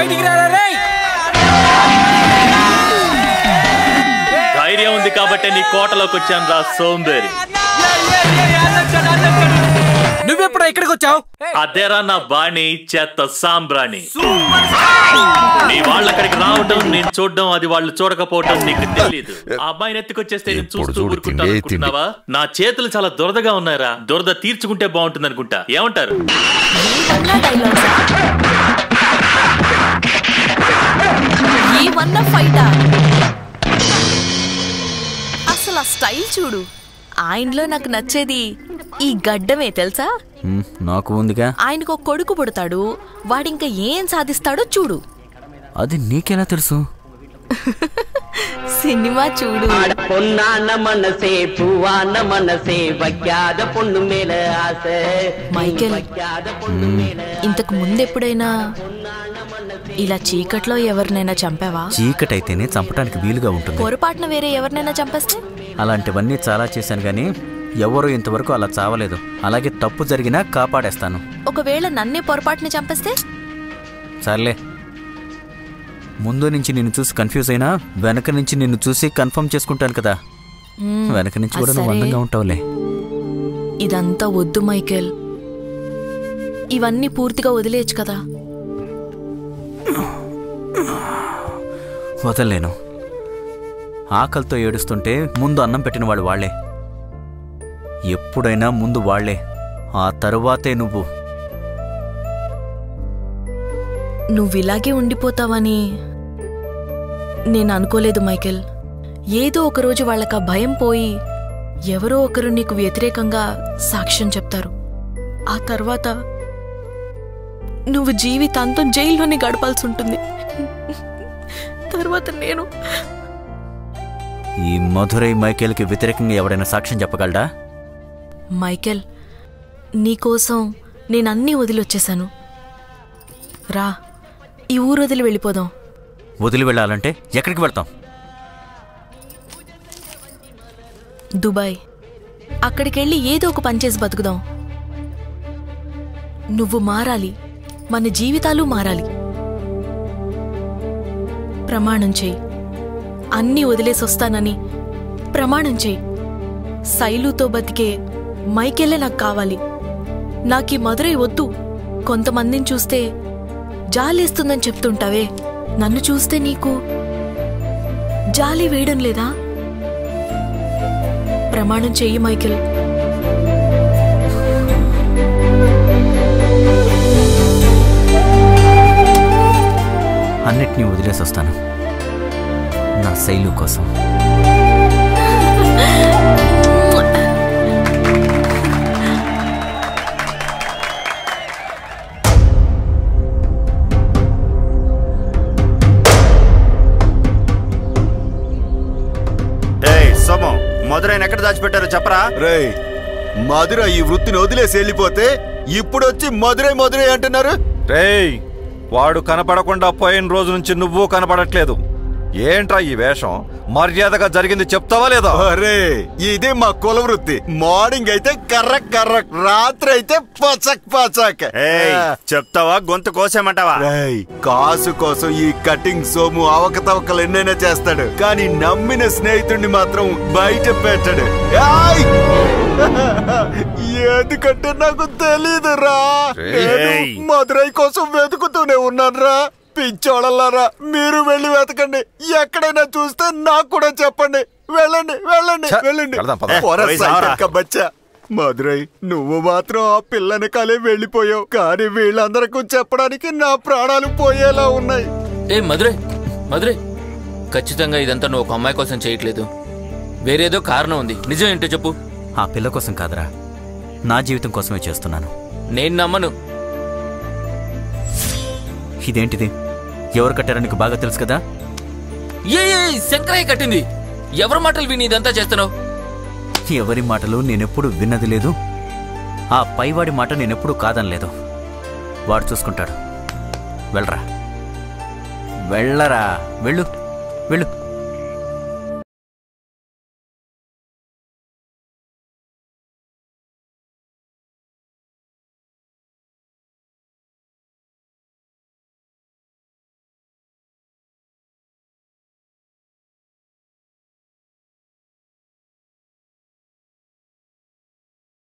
బయటికి రారా రేయ్. ధైర్యం ఉంది కాబట్టి నీ కోటలోకి వచ్చాను రా సోంబేరి. నువ్వెప్పుడు ఇక్కడికి వచ్చావు? అదేరా నా బాణి చెత్త సాంబ్రాణి. నీ వాళ్ళు అక్కడికి రావడం నేను చూడడం అది వాళ్ళు చూడకపోవడం నీకు తెలియదు. ఆ అబ్బాయిని ఎత్తుకొచ్చేస్తే నేను చూస్తూ ఊరుకుంటాను అనుకుంటున్నావా? నా చేతులు చాలా దురదగా ఉన్నాయరా. దురద తీర్చుకుంటే బాగుంటుంది అనుకుంటా. ఏమంటారు? అసలు ఆ స్టైల్ చూడు. ఆయనలో నాకు నచ్చేది ఈ గడ్డమే తెలుసా? నాకు ఉందిగా. ఆయనకు ఒక కొడుకు పుడతాడు, వాడింకా ఏం సాధిస్తాడో చూడు. అది నీకెలా తెలుసు? సినిమా చూడు. మైకేల్, ఇంతకు ముందెప్పుడైనా ఇలా చీకట్లో ఎవరినైనా చంపావా? చీకటైతేనే చంపడానికి వీలుగా ఉంటుంది. పొరపాటున వేరే ఎవరినైనా చంపేస్తే? అలాంటివన్నీ చాలా చేశాను గానీ ఎవరు ఇంతవరకు అలా చావలేదు. అలాగే తప్పు జరిగినా కాపాడేస్తాను. ఒకవేళ నన్నే పొరపాటున చంపేస్తే? సర్లే, ముందు నుంచి నిన్ను చూసి కన్ఫ్యూజ్ అయినా వెనక నుంచి నిన్ను చూసి కన్ఫర్మ్ చేసుకుంటాను కదా. వెనక నుంచి కూడా నువ్వు అందంగా ఉంటావులే. ఇదంతా వద్దు మైకేల్, ఇవన్నీ పూర్తిగా వదిలేయచ్చు కదా. వదలలేను. ఆకలితో ఏడుస్తుంటే ముందు అన్నం పెట్టిన వాళ్ళు వాళ్లే. ఎప్పుడైనా ముందు వాళ్లే, ఆ తరువాతే నువ్వు. నువ్విలాగే ఉండిపోతావని నేను అనుకోలేదు మైకేల్. ఏదో ఒకరోజు వాళ్ళకా భయం పోయి ఎవరో ఒకరు నీకు వ్యతిరేకంగా సాక్ష్యం చెప్తారు. ఆ తర్వాత నువ్వు జీవితాంతం జైల్లోనే గడపాల్సి ఉంటుంది. తర్వాత నేను ఈ మధురై మైకేల్కి వ్యతిరేకంగా ఎవరైనా సాక్ష్యం చెప్పగలడా? మైకేల్, నీకోసం నేనన్నీ వదిలొచ్చేశాను. రా, ఈ ఊరు వదిలి వెళ్ళిపోదాం. వదిలి వెళ్ళాలంటే ఎక్కడికి వెళ్తాం? దుబాయ్. అక్కడికెళ్ళి ఏదో ఒక పని చేసి బతుకుదాం. నువ్వు మారాలి, మన జీవితాలు మారాలి. ప్రమాణం చెయ్యి. అన్నీ వదిలేసొస్తానని ప్రమాణం చెయ్యి. శైలుతో బతికే మైకేలే నాకు కావాలి. నాకీ మధురై వద్దు. కొంతమందిని చూస్తే జాలేస్తుందని చెప్తుంటావే, నన్ను చూస్తే నీకు జాలి వేయడం లేదా? ప్రమాణం చెయ్యి మైకేల్. అన్నిటినీ వదిలేసొస్తాను నా శైలు కోసం. మధురైని ఎక్కడ దాచిపెట్టారో చెప్పరా? రేయ్, మధురై ఈ వృత్తిని వదిలేసి వెళ్ళిపోతే ఇప్పుడొచ్చి మధురై మధురై అంటున్నారు. రేయ్, వాడు కనపడకుండా పోయిన రోజు నుంచి నువ్వు కనపడట్లేదు. ఏంట్రా ఈ వేషం? మర్యాదగా జరిగింది చెప్తావా లేదా? అరే, ఇది మా కుల వృత్తి. మార్నింగ్ అయితే కర్రక్ కర్రక్, రాత్రి అయితే పచక్ పచక్. చెప్తావా గొంతు కోసేమంటావా? కాసు కోసం ఈ కటింగ్ సోము అవకతవకలు ఎన్నైనా చేస్తాడు, కానీ నమ్మిన స్నేహితుడిని మాత్రం బయట పెట్టాడు. ఎందుకంటే నాకు తెలీదురా. మధురై కోసం వెతుకుతూనే ఉన్నానురా. పిచ్చోళ్ళలారా, మీరు వెళ్ళి వెతకండి. ఎక్కడైనా చూస్తే నాకు కూడా చెప్పండి. వెళ్ళండి వెళ్ళండి వెళ్ళండి. బచ్చా మధురై, నువ్వు మాత్రం ఆ పిల్లని కాలే వెళ్ళిపోయావు, కానీ వీళ్ళందరికీ చెప్పడానికి నా ప్రాణాలు పోయేలా ఉన్నాయి. ఏ మధురై, మధురై, ఖచ్చితంగా ఇదంతా నువ్వు ఒక అమ్మాయి కోసం చేయట్లేదు. వేరేదో కారణం ఉంది. నిజం ఏంటో చెప్పు. ఆ పిల్ల కోసం కాదురా, నా జీవితం కోసమే చేస్తున్నాను. నేను నమ్మను. ఇదేంటిది? ఎవరు కట్టారో నీకు బాగా తెలుసు కదా. ఏ శంకరయ్య కట్టింది. ఎవరి మాటలు విని ఇదంతా చేస్తున్నావు? ఎవరి మాటలు నేనెప్పుడు విన్నది లేదు. ఆ పైవాడి మాట నేనెప్పుడు కాదనలేదు. వాడు చూసుకుంటాడు. వెళ్ళరా, వెళ్ళరా, వెళ్ళు వెళ్ళు.